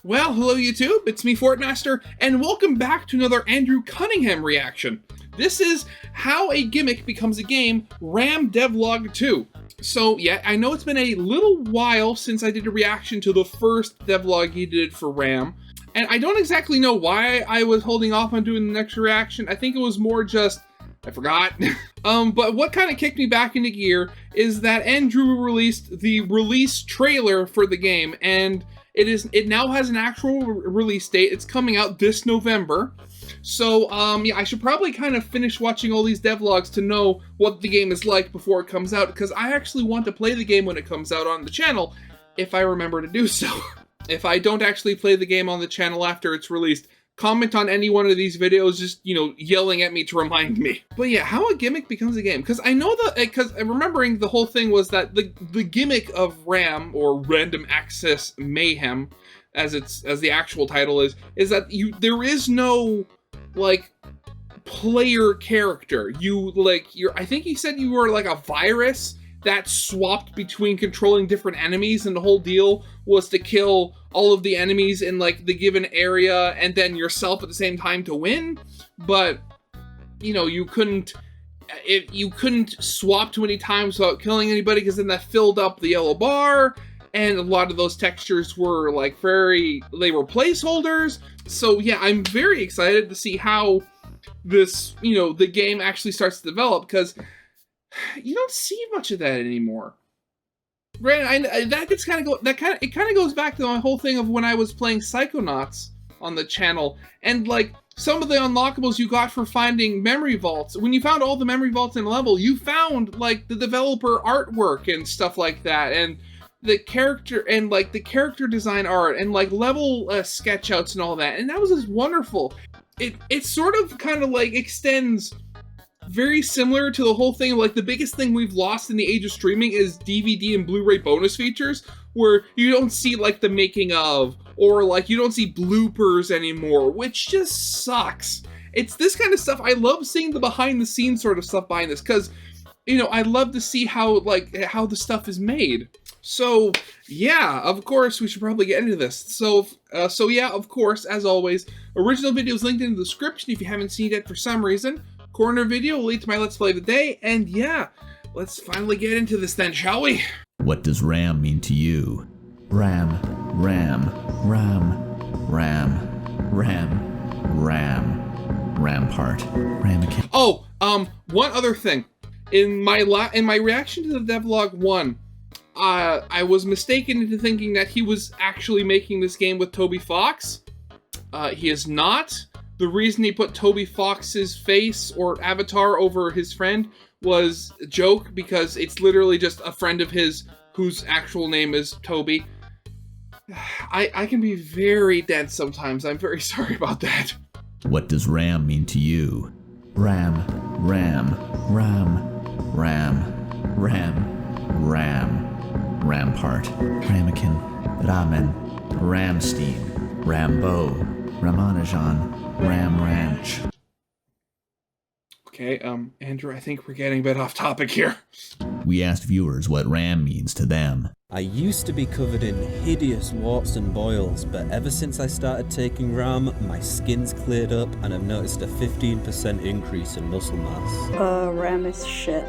Well, hello YouTube, it's me Fortmaster, and welcome back to another Andrew Cunningham reaction. This is How a Gimmick Becomes a Game, RAM Devlog 2. So yeah, I know it's been a little while since I did a reaction to the first devlog he did for RAM, and I don't exactly know why I was holding off on doing the next reaction. I think it was more just, I forgot. But what kind of kicked me back into gear is that Andrew released the release trailer for the game, and it now has an actual release date. It's coming out this November. So, yeah, I should probably kind of finish watching all these devlogs to know what the game is like before it comes out, because I actually want to play the game when it comes out on the channel, if I remember to do so. If I don't actually play the game on the channel after it's released, comment on any one of these videos, just, you know, yelling at me to remind me. But yeah, How a Gimmick Becomes a Game. Because I know that, because remembering the whole thing was that the gimmick of RAM, or Random Access Mayhem, as the actual title is that there is no, like, player character. I think he said you were like a virus that swapped between controlling different enemies, and the whole deal was to kill all of the enemies in like the given area and then yourself at the same time to win. But you know, you couldn't swap too many times without killing anybody, because then that filled up the yellow bar, and a lot of those textures were like they were placeholders. So yeah, I'm very excited to see how this, you know, the game actually starts to develop, because you don't see much of that anymore. Granted, it kind of goes back to my whole thing of when I was playing Psychonauts on the channel, and like some of the unlockables you got for finding memory vaults. When you found all the memory vaults in a level, you found like the developer artwork and stuff like that, and the character and like the character design art and like level sketch outs and all that, and that was just wonderful. It sort of kind of like extends very similar to the whole thing. Like, the biggest thing we've lost in the age of streaming is DVD and Blu-ray bonus features, where you don't see like the making of, or like you don't see bloopers anymore, which just sucks. It's this kind of stuff. I love seeing the behind the scenes sort of stuff behind this, because, you know, I love to see how the stuff is made. So yeah, of course we should probably get into this. So yeah, of course, as always, original video is linked in the description if you haven't seen it for some reason. Corner video will lead to my Let's Play of the day, and yeah, let's finally get into this then, shall we? What does RAM mean to you? RAM, RAM, RAM, RAM, RAM, RAM, Rampart, Ramekin. Oh, one other thing. In my reaction to the devlog 1, I was mistaken into thinking that he was actually making this game with Toby Fox. He is not. The reason he put Toby Fox's face or avatar over his friend was a joke, because it's literally just a friend of his whose actual name is Toby. I can be very dense sometimes. I'm very sorry about that. What does RAM mean to you? RAM, RAM, RAM, RAM, RAM, RAM, Rampart, Ramekin, Ramen, Ramstein, Rambo, Ramanujan, Ram Ranch. Okay, Andrew, I think we're getting a bit off topic here. We asked viewers what RAM means to them. I used to be covered in hideous warts and boils, but ever since I started taking RAM, my skin's cleared up and I've noticed a 15% increase in muscle mass. RAM is shit.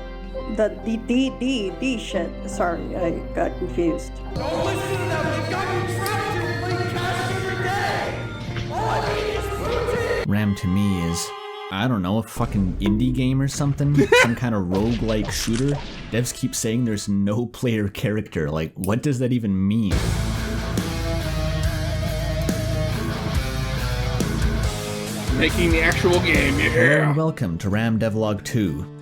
The D shit. Sorry, I got confused. Don't listen to them! They got you trapped in late cash every day! All I need is protein! RAM to me is, I don't know, a fucking indie game or something? Some kind of roguelike shooter? Devs keep saying there's no player character. Like, what does that even mean? Making the actual game, yeah! And welcome to RAM Devlog 2.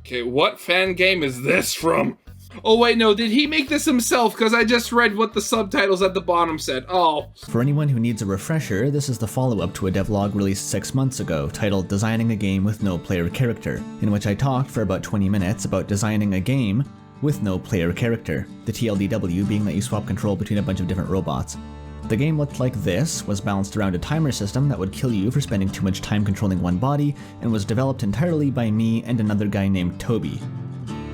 Okay, what fan game is this from? Oh wait, no, did he make this himself? Because I just read what the subtitles at the bottom said. Oh. For anyone who needs a refresher, this is the follow-up to a devlog released 6 months ago, titled Designing a Game with No Player Character, in which I talked for about 20 minutes about designing a game with no player character, the TLDW being that you swap control between a bunch of different robots. The game looked like this, was balanced around a timer system that would kill you for spending too much time controlling one body, and was developed entirely by me and another guy named Toby.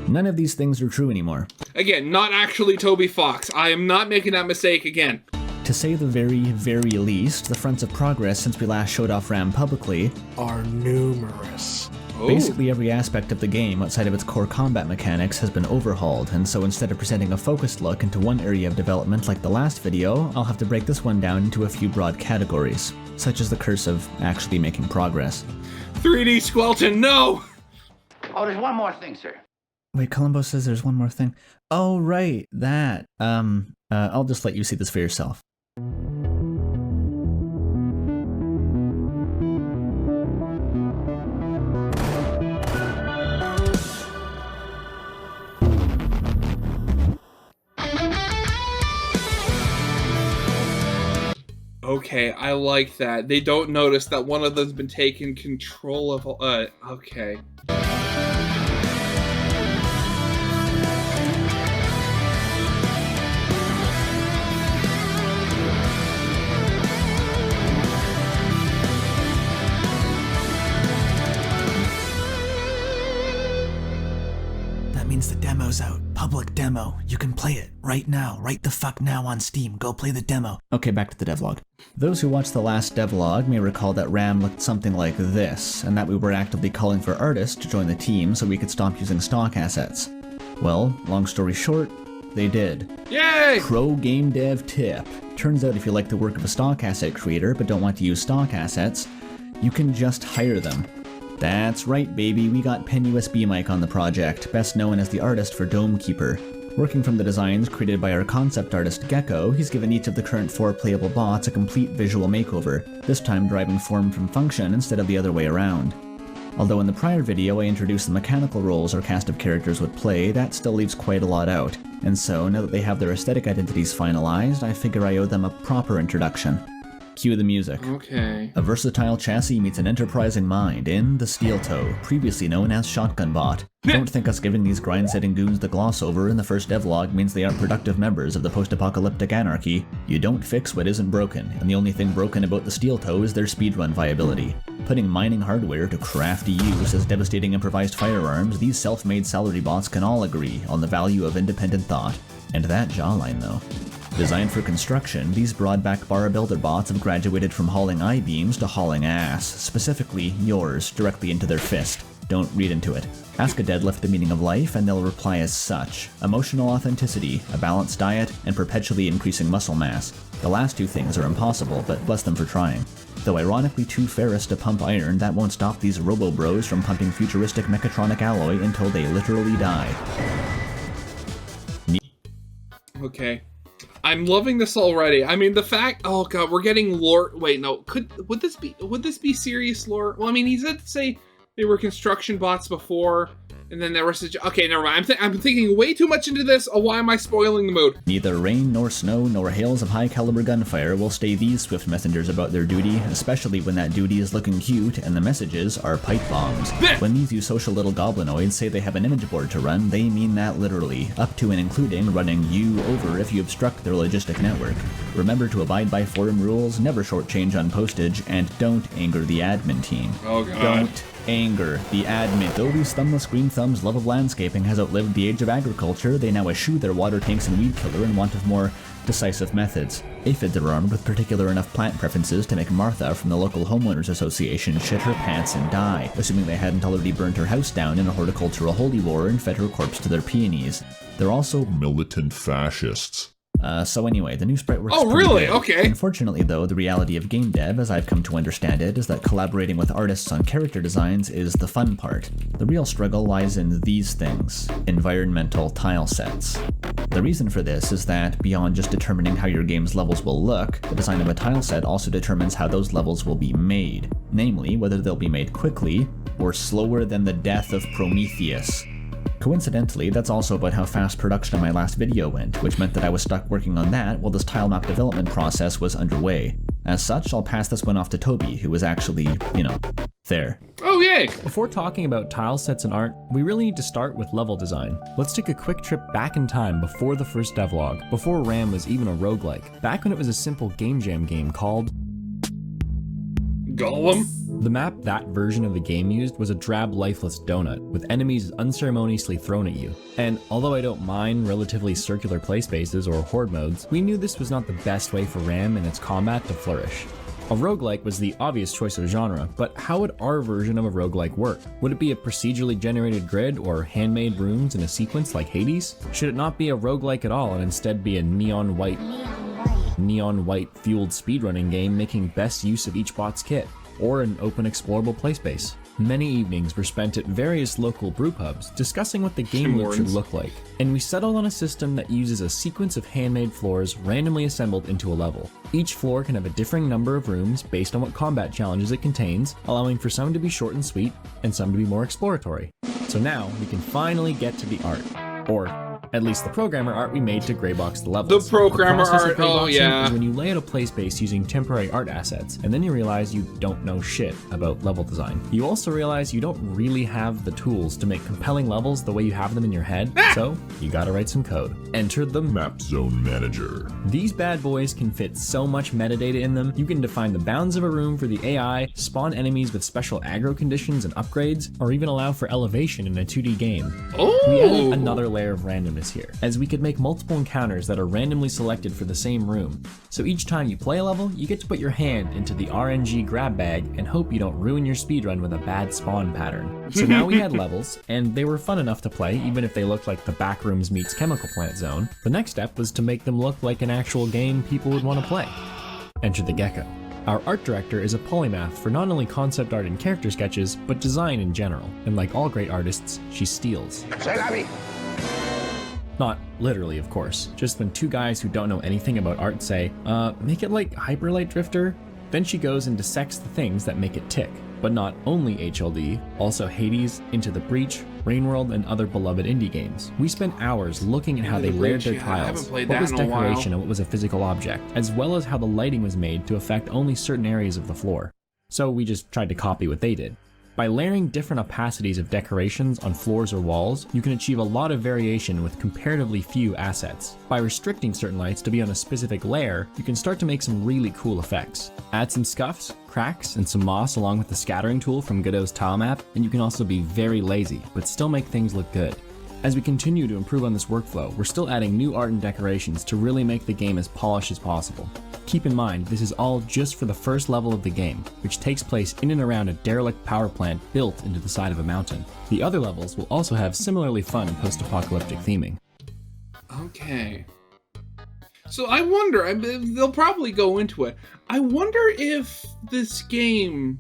None of these things are true anymore. Again, not actually Toby Fox. I am not making that mistake again. To say the very, very least, the fronts of progress since we last showed off RAM publicly are numerous. Basically every aspect of the game outside of its core combat mechanics has been overhauled, and so instead of presenting a focused look into one area of development like the last video, I'll have to break this one down into a few broad categories, such as the curse of actually making progress. 3D Squelton, no! Oh, there's one more thing, sir. Wait, Columbo says there's one more thing. Oh, right, that. I'll just let you see this for yourself. Okay, I like that. They don't notice that one of them's been taking control of, okay. That means the demo's out. Public demo. You can play it right now. Right the fuck now on Steam. Go play the demo. Okay, back to the devlog. Those who watched the last devlog may recall that RAM looked something like this, and that we were actively calling for artists to join the team so we could stop using stock assets. Well, long story short, they did. Yay! Pro game dev tip. Turns out if you like the work of a stock asset creator but don't want to use stock assets, you can just hire them. That's right, baby, we got Pen USB Mike on the project, best known as the artist for Dome Keeper. Working from the designs created by our concept artist Gecko, he's given each of the current 4 playable bots a complete visual makeover, this time deriving form from function instead of the other way around. Although in the prior video I introduced the mechanical roles our cast of characters would play, that still leaves quite a lot out, and so now that they have their aesthetic identities finalized, I figure I owe them a proper introduction. Cue the music. Okay. A versatile chassis meets an enterprising mind in the Steel Toe, previously known as Shotgun Bot. Don't think us giving these grind-setting goons the gloss over in the first devlog means they aren't productive members of the post-apocalyptic anarchy. You don't fix what isn't broken, and the only thing broken about the Steel Toe is their speedrun viability. Putting mining hardware to crafty use as devastating improvised firearms, these self-made salary bots can all agree on the value of independent thought. And that jawline, though. Designed for construction, these broad-back bar builder bots have graduated from hauling I-beams to hauling ass, specifically yours, directly into their fist. Don't read into it. Ask a deadlift the meaning of life, and they'll reply as such. Emotional authenticity, a balanced diet, and perpetually increasing muscle mass. The last 2 things are impossible, but bless them for trying. Though ironically too ferrous to pump iron, that won't stop these robo-bros from pumping futuristic mechatronic alloy until they literally die. Okay. I'm loving this already. I mean, the fact, oh god, we're getting lore. Wait, no, would this be serious lore? Well, I mean, he said to say they were construction bots before, and then there was okay, never mind. I'm thinking way too much into this. Oh, why am I spoiling the mood? Neither rain nor snow nor hails of high caliber gunfire will stay these swift messengers about their duty, especially when that duty is looking cute and the messages are pipe bombs. When these you social little goblinoids say they have an image board to run, they mean that literally, up to and including running you over if you obstruct their logistic network. Remember to abide by forum rules, never shortchange on postage, and don't anger the admin team. Oh god. Don't anger the admin. Though these thumbless green thumbs' love of landscaping has outlived the age of agriculture, they now eschew their water tanks and weed killer in want of more decisive methods. Aphids are armed with particular enough plant preferences to make Martha from the local homeowners association shit her pants and die, assuming they hadn't already burned her house down in a horticultural holy war and fed her corpse to their peonies. They're also militant fascists. So anyway, the new sprite works Oh, pretty really? good. Okay. Unfortunately, though, the reality of game dev, as I've come to understand it, is that collaborating with artists on character designs is the fun part. The real struggle lies in these things: environmental tile sets. The reason for this is that, beyond just determining how your game's levels will look, the design of a tile set also determines how those levels will be made. Namely, whether they'll be made quickly, or slower than the death of Prometheus. Coincidentally, that's also about how fast production of my last video went, which meant that I was stuck working on that while this tile map development process was underway. As such, I'll pass this one off to Toby, who was actually, there. Oh, yay! Before talking about tile sets and art, we really need to start with level design. Let's take a quick trip back in time before the first devlog, before RAM was even a roguelike, back when it was a simple game jam game called Golem? The map that version of the game used was a drab, lifeless donut, with enemies unceremoniously thrown at you. And although I don't mind relatively circular play spaces or horde modes, we knew this was not the best way for RAM and its combat to flourish. A roguelike was the obvious choice of genre, but how would our version of a roguelike work? Would it be a procedurally generated grid or handmade rooms in a sequence like Hades? Should it not be a roguelike at all and instead be a neon white fueled speedrunning game making best use of each bot's kit? Or an open explorable playspace? Many evenings were spent at various local brewpubs discussing what the game loop should look like, and we settled on a system that uses a sequence of handmade floors randomly assembled into a level. Each floor can have a differing number of rooms based on what combat challenges it contains, allowing for some to be short and sweet, and some to be more exploratory. So now, we can finally get to the art. Or, at least the programmer art we made to graybox the levels. The programmer art, oh yeah. Is when you lay out a play space using temporary art assets, and then you realize you don't know shit about level design. You also realize you don't really have the tools to make compelling levels the way you have them in your head, so you gotta write some code. Enter the Map Zone Manager. These bad boys can fit so much metadata in them. You can define the bounds of a room for the AI, spawn enemies with special aggro conditions and upgrades, or even allow for elevation in a 2D game. We added another layer of randomness here, as we could make multiple encounters that are randomly selected for the same room. So each time you play a level, you get to put your hand into the RNG grab bag and hope you don't ruin your speedrun with a bad spawn pattern. So now we had levels, and they were fun enough to play even if they looked like the Backrooms meets Chemical Plant Zone. The next step was to make them look like an actual game people would want to play. Enter the Gecko. Our art director is a polymath for not only concept art and character sketches, but design in general. And like all great artists, she steals. Not literally, of course, just when two guys who don't know anything about art say, make it like Hyperlight Drifter, then she goes and dissects the things that make it tick. But not only HLD, also Hades, Into the Breach, Rainworld, and other beloved indie games. We spent hours looking at how they layered their tiles, what was decoration and what was a physical object, as well as how the lighting was made to affect only certain areas of the floor. So we just tried to copy what they did. By layering different opacities of decorations on floors or walls, you can achieve a lot of variation with comparatively few assets. By restricting certain lights to be on a specific layer, you can start to make some really cool effects. Add some scuffs, cracks, and some moss along with the scattering tool from Godot's tile map, and you can also be very lazy, but still make things look good. As we continue to improve on this workflow, we're still adding new art and decorations to really make the game as polished as possible. Keep in mind, this is all just for the first level of the game, which takes place in and around a derelict power plant built into the side of a mountain. The other levels will also have similarly fun post-apocalyptic theming. Okay. So I wonder, they'll probably go into it. I wonder if this game,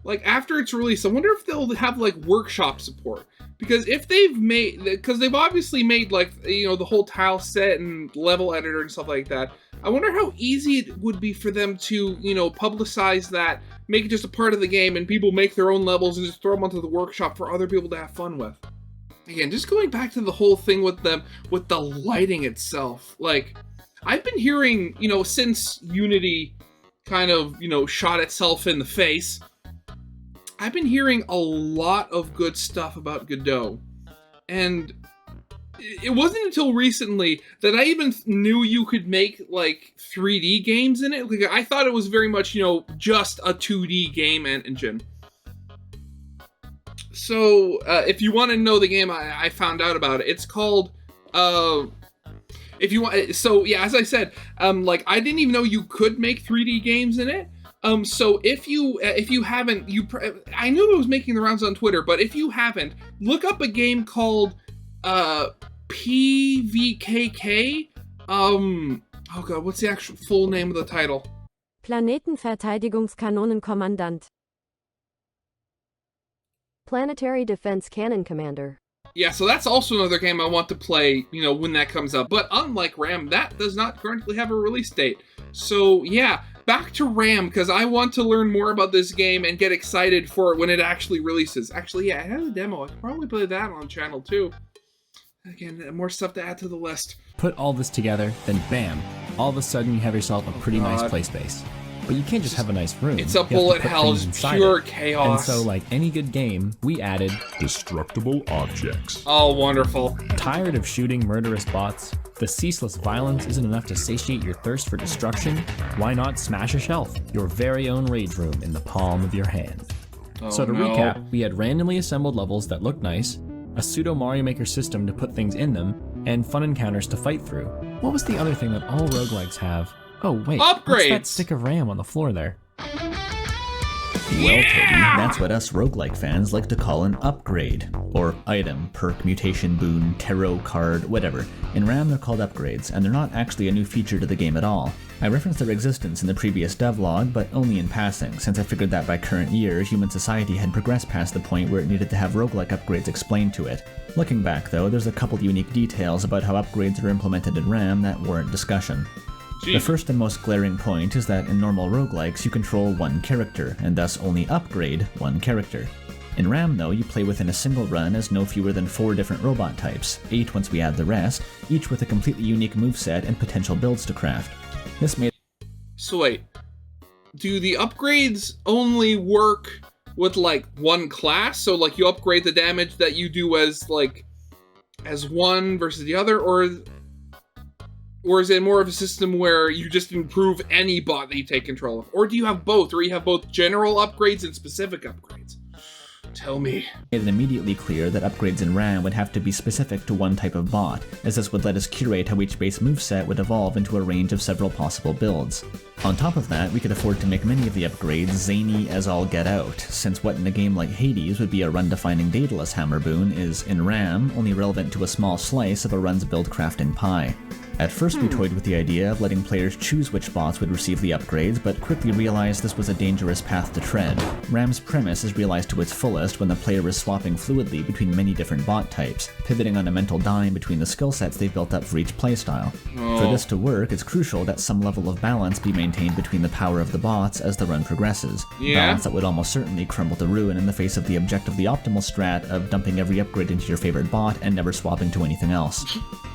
like after it's released, I wonder if they'll have like workshop support. Because if they've obviously made like, you know, the whole tile set and level editor and stuff like that. I wonder how easy it would be for them to, you know, publicize that, make it just a part of the game and people make their own levels and just throw them onto the workshop for other people to have fun with. Again, just going back to the whole thing with the lighting itself. Like, I've been hearing, you know, since Unity kind of, you know, shot itself in the face, I've been hearing a lot of good stuff about Godot, and it wasn't until recently that I even knew you could make, like, 3D games in it. Like, I thought it was very much, you know, just a 2D game engine. So, if you want to know the game I found out about it, it's called, if you want, so, yeah, as I said, like, I didn't even know you could make 3D games in it. So if you haven't, I knew it was making the rounds on Twitter, but if you haven't, look up a game called, PVKK. Oh god, what's the actual full name of the title? Planetenverteidigungskanonenkommandant. Planetary Defense Cannon Commander. Yeah, so that's also another game I want to play, you know, when that comes up. But unlike RAM, that does not currently have a release date. So yeah, back to RAM, because I want to learn more about this game and get excited for it when it actually releases. Actually, yeah, it has a demo. I could probably play that on channel too. Again, more stuff to add to the list. Put all this together, then bam, all of a sudden you have yourself a pretty nice play space. But you can't just have a nice room. It's a You have to bullet put hell, things it's inside pure it. chaos. And so, like any good game, we added Destructible objects. Oh, wonderful. tired of shooting murderous bots. The ceaseless violence isn't enough to satiate your thirst for destruction. Why not smash a shelf? Your very own rage room in the palm of your hand. So to recap, we had randomly assembled levels that looked nice, a pseudo Mario Maker system to put things in them, and fun encounters to fight through. What was the other thing that all roguelikes have? Oh wait, what's Upgrades! that stick of RAM on the floor there? Well, Toby, that's what us roguelike fans like to call an upgrade. Or item, perk, mutation, boon, tarot card, whatever. In RAM they're called upgrades, and they're not actually a new feature to the game at all. I referenced their existence in the previous devlog, but only in passing, since I figured that by current year, human society had progressed past the point where it needed to have roguelike upgrades explained to it. Looking back though, there's a couple unique details about how upgrades are implemented in RAM that warrant discussion. The first and most glaring point is that in normal roguelikes you control one character, and thus only upgrade one character. In RAM though, you play within a single run as no fewer than 4 different robot types, 8 once we add the rest, each with a completely unique moveset and potential builds to craft. This made... So wait, do the upgrades only work with like one class? So like you upgrade the damage that you do as one versus the other, or is it more of a system where you just improve any bot that you take control of? Or do you have both, or you have both general upgrades and specific upgrades? Tell me. Made it immediately clear that upgrades in RAM would have to be specific to one type of bot, as this would let us curate how each base moveset would evolve into a range of several possible builds. On top of that, we could afford to make many of the upgrades zany as all get out, since what in a game like Hades would be a run-defining Daedalus hammer boon is, in RAM, only relevant to a small slice of a run's build crafting pie. At first we toyed with the idea of letting players choose which bots would receive the upgrades, but quickly realized this was a dangerous path to tread. RAM's premise is realized to its fullest when the player is swapping fluidly between many different bot types, pivoting on a mental dime between the skill sets they've built up for each playstyle. For this to work, it's crucial that some level of balance be maintained between the power of the bots as the run progresses. Balance that would almost certainly crumble to ruin in the face of the objectively optimal strat of dumping every upgrade into your favorite bot and never swapping to anything else.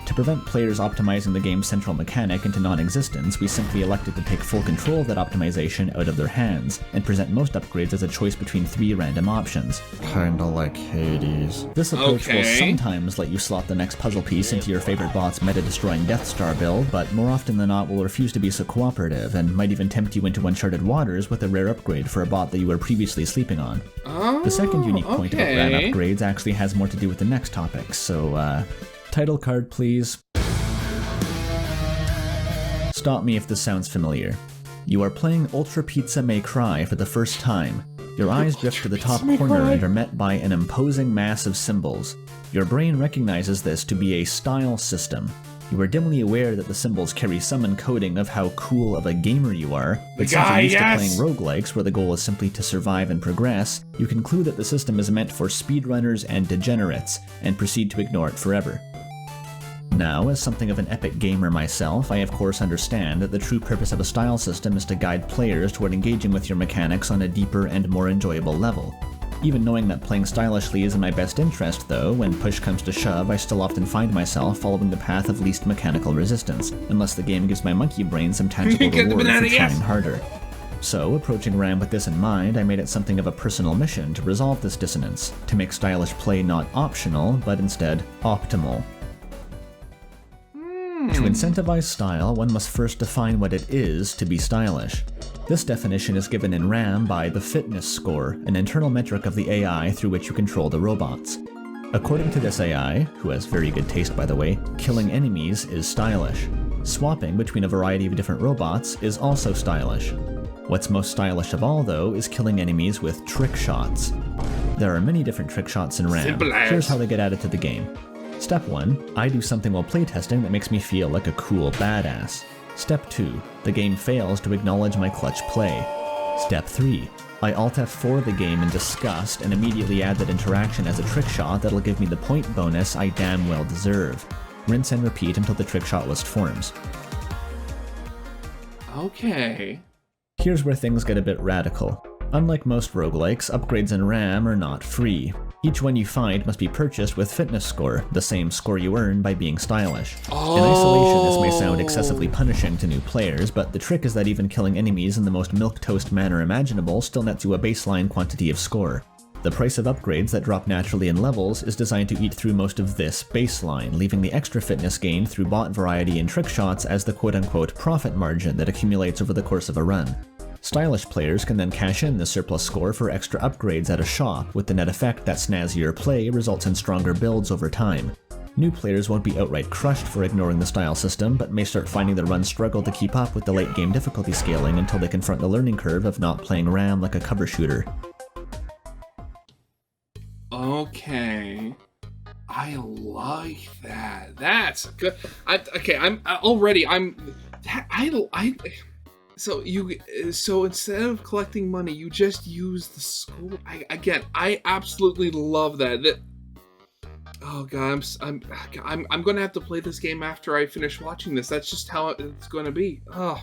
To prevent players optimizing the game's central mechanic into non-existence, we simply elected to take full control of that optimization out of their hands, and present most upgrades as a choice between 3 random options. Kinda like Hades. This approach will sometimes let you slot the next puzzle piece into your favorite bot's meta-destroying Death Star build, but more often than not will refuse to be so cooperative, and might even tempt you into uncharted waters with a rare upgrade for a bot that you were previously sleeping on. The second unique point about RAM upgrades actually has more to do with the next topic, so title card please. Stop me if this sounds familiar. You are playing Ultra Pizza May Cry for the first time. Your eyes drift to the top corner and are met by an imposing mass of symbols. Your brain recognizes this to be a style system. You are dimly aware that the symbols carry some encoding of how cool of a gamer you are, but since you're used to playing roguelikes where the goal is simply to survive and progress, you conclude that the system is meant for speedrunners and degenerates, and proceed to ignore it forever. Now, as something of an epic gamer myself, I of course understand that the true purpose of a style system is to guide players toward engaging with your mechanics on a deeper and more enjoyable level. Even knowing that playing stylishly is in my best interest though, when push comes to shove, I still often find myself following the path of least mechanical resistance, unless the game gives my monkey brain some tangible reward for trying harder. So, approaching RAM with this in mind, I made it something of a personal mission to resolve this dissonance, to make stylish play not optional, but instead optimal. To incentivize style, one must first define what it is to be stylish. This definition is given in RAM by the fitness score, an internal metric of the AI through which you control the robots. According to this AI, who has very good taste by the way, killing enemies is stylish. Swapping between a variety of different robots is also stylish. What's most stylish of all though is killing enemies with trick shots. There are many different trick shots in RAM. Here's how they get added to the game. Step 1, I do something while playtesting that makes me feel like a cool badass. Step 2, the game fails to acknowledge my clutch play. Step 3, I Alt F4 the game in disgust and immediately add that interaction as a trick shot that'll give me the point bonus I damn well deserve. Rinse and repeat until the trick shot list forms. Okay. Here's where things get a bit radical. Unlike most roguelikes, upgrades in RAM are not free. Each one you find must be purchased with fitness score, the same score you earn by being stylish. Oh. In isolation, this may sound excessively punishing to new players, but the trick is that even killing enemies in the most milquetoast manner imaginable still nets you a baseline quantity of score. The price of upgrades that drop naturally in levels is designed to eat through most of this baseline, leaving the extra fitness gained through bot variety and trick shots as the quote-unquote profit margin that accumulates over the course of a run. Stylish players can then cash in the surplus score for extra upgrades at a shop, with the net effect that snazzier play results in stronger builds over time. New players won't be outright crushed for ignoring the style system, but may start finding the run struggle to keep up with the late game difficulty scaling until they confront the learning curve of not playing RAM like a cover shooter. Okay. I like that. That's good. So instead of collecting money, you just use the score. I absolutely love that. Oh god, I'm gonna have to play this game after I finish watching this. That's just how it's gonna be. Oh,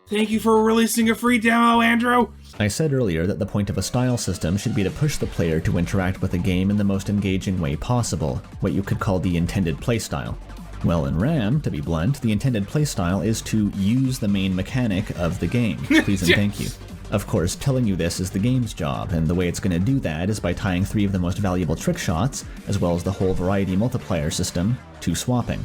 thank you for releasing a free demo, Andrew. I said earlier that the point of a style system should be to push the player to interact with the game in the most engaging way possible, what you could call the intended playstyle. Well, in RAM, to be blunt, the intended playstyle is to use the main mechanic of the game. Please and thank you. Of course, telling you this is the game's job, and the way it's going to do that is by tying 3 of the most valuable trick shots, as well as the whole variety multiplier system, to swapping.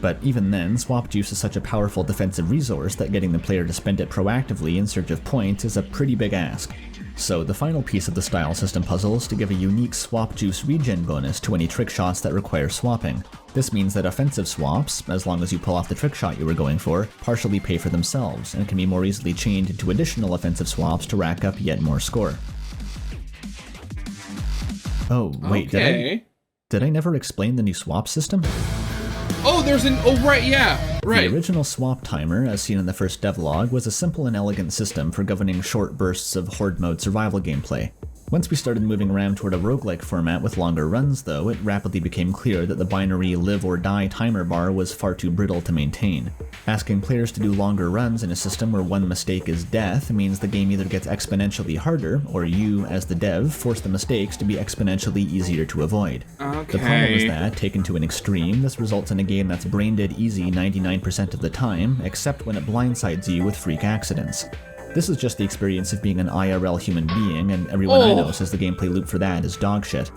But even then, swap juice is such a powerful defensive resource that getting the player to spend it proactively in search of points is a pretty big ask. So the final piece of the style system puzzle is to give a unique swap juice regen bonus to any trick shots that require swapping. This means that offensive swaps, as long as you pull off the trick shot you were going for, partially pay for themselves, and can be more easily chained into additional offensive swaps to rack up yet more score. Oh, wait, okay. Did I never explain the new swap system? Oh, right. The original swap timer, as seen in the first devlog, was a simple and elegant system for governing short bursts of horde mode survival gameplay. Once we started moving RAM toward a roguelike format with longer runs, though, it rapidly became clear that the binary live or die timer bar was far too brittle to maintain. Asking players to do longer runs in a system where one mistake is death means the game either gets exponentially harder, or you, as the dev, force the mistakes to be exponentially easier to avoid. Okay. The problem is that, taken to an extreme, this results in a game that's brain-dead easy 99% of the time, except when it blindsides you with freak accidents. This is just the experience of being an IRL human being, and everyone I know says the gameplay loop for that is dogshit.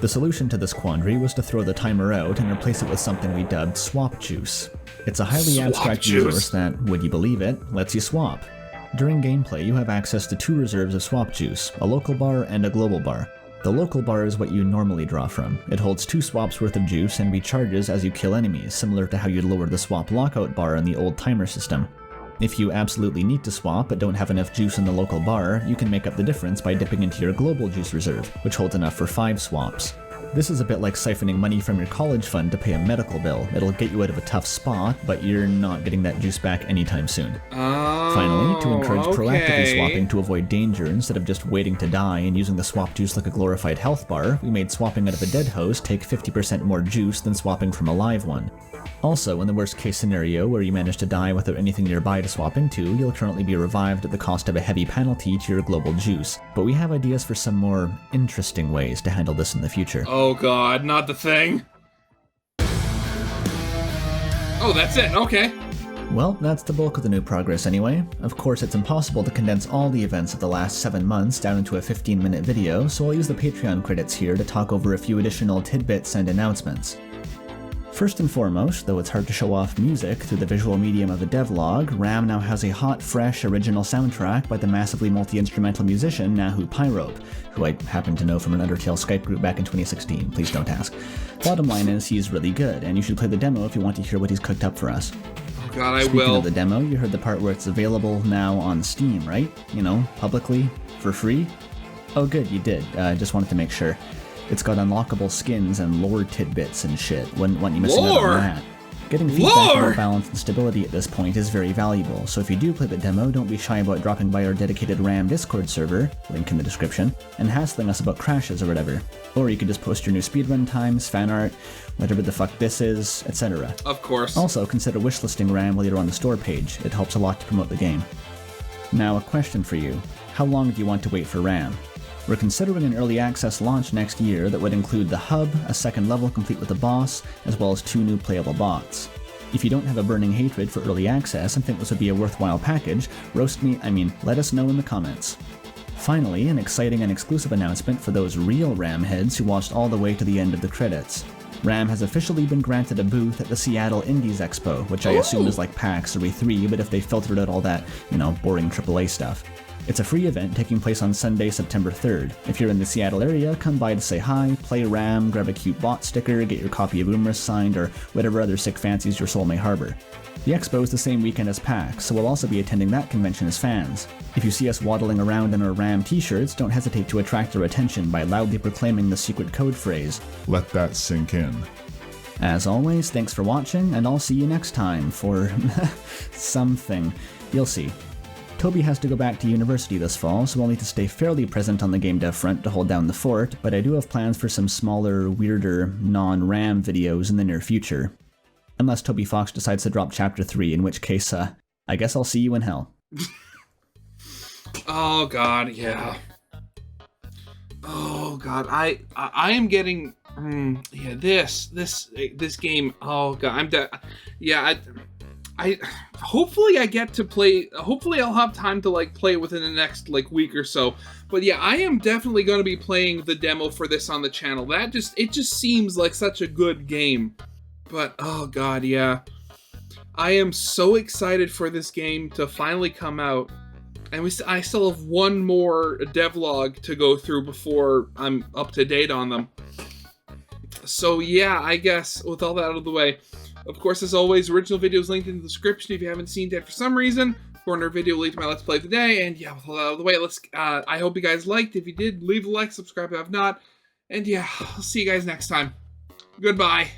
The solution to this quandary was to throw the timer out and replace it with something we dubbed swap juice. It's a highly abstract resource that, would you believe it, lets you swap. During gameplay, you have access to 2 reserves of swap juice, a local bar and a global bar. The local bar is what you normally draw from. It holds 2 swaps worth of juice and recharges as you kill enemies, similar to how you'd lower the swap lockout bar in the old timer system. If you absolutely need to swap but don't have enough juice in the local bar, you can make up the difference by dipping into your global juice reserve, which holds enough for 5 swaps. This is a bit like siphoning money from your college fund to pay a medical bill. It'll get you out of a tough spot, but you're not getting that juice back anytime soon. Finally, to encourage proactively swapping to avoid danger instead of just waiting to die and using the swap juice like a glorified health bar, we made swapping out of a dead host take 50% more juice than swapping from a live one. Also, in the worst case scenario where you manage to die without anything nearby to swap into, you'll currently be revived at the cost of a heavy penalty to your global juice. But we have ideas for some more interesting ways to handle this in the future. Oh god, not the thing. Oh, that's it, okay. Well, that's the bulk of the new progress anyway. Of course, it's impossible to condense all the events of the last 7 months down into a 15-minute video, so I'll use the Patreon credits here to talk over a few additional tidbits and announcements. First and foremost, though it's hard to show off music through the visual medium of a devlog, RAM now has a hot, fresh, original soundtrack by the massively multi-instrumental musician Nahu Pyrope, who I happen to know from an Undertale Skype group back in 2016, please don't ask. Bottom line is, he's really good, and you should play the demo if you want to hear what he's cooked up for us. Oh god, I will. Speaking of the demo, you heard the part where it's available now on Steam, right? You know, publicly, for free? Oh good, you did. Just wanted to make sure. It's got unlockable skins and lore tidbits and shit. Wouldn't want you missing out on that. Getting feedback about balance and stability at this point is very valuable, so if you do play the demo, don't be shy about dropping by our dedicated RAM Discord server, link in the description, and hassling us about crashes or whatever. Or you could just post your new speedrun times, fan art, whatever the fuck this is, etc. Of course. Also, consider wishlisting RAM while you're on the store page. It helps a lot to promote the game. Now, a question for you. How long do you want to wait for RAM? We're considering an early access launch next year that would include the hub, a second level complete with a boss, as well as 2 new playable bots. If you don't have a burning hatred for early access and think this would be a worthwhile package, let us know in the comments. Finally, an exciting and exclusive announcement for those real RAM heads who watched all the way to the end of the credits. RAM has officially been granted a booth at the Seattle Indies Expo, which I assume is like PAX or E3, but if they filtered out all that, boring AAA stuff. It's a free event taking place on Sunday, September 3rd. If you're in the Seattle area, come by to say hi, play RAM, grab a cute bot sticker, get your copy of Boomerus signed, or whatever other sick fancies your soul may harbor. The expo is the same weekend as PAX, so we'll also be attending that convention as fans. If you see us waddling around in our RAM t-shirts, don't hesitate to attract their attention by loudly proclaiming the secret code phrase. Let that sink in. As always, thanks for watching, and I'll see you next time for something. You'll see. Toby has to go back to university this fall, so we'll need to stay fairly present on the game dev front to hold down the fort, but I do have plans for some smaller, weirder, non-RAM videos in the near future. Unless Toby Fox decides to drop Chapter 3, in which case, I guess I'll see you in hell. Oh god, yeah. Oh god, I am getting, this game, oh god, I'm dead. Yeah, I hopefully I get to play, hopefully I'll have time to play within the next week or so. But yeah, I am definitely going to be playing the demo for this on the channel. It just seems like such a good game. But oh god, yeah. I am so excited for this game to finally come out. And I still have one more devlog to go through before I'm up to date on them. So yeah, I guess with all that out of the way, of course, as always, original videos linked in the description if you haven't seen that for some reason. Corner video linked to my Let's Play of the day. And yeah, with all that out of the way, I hope you guys liked. If you did, leave a like, subscribe if not. And yeah, I'll see you guys next time. Goodbye.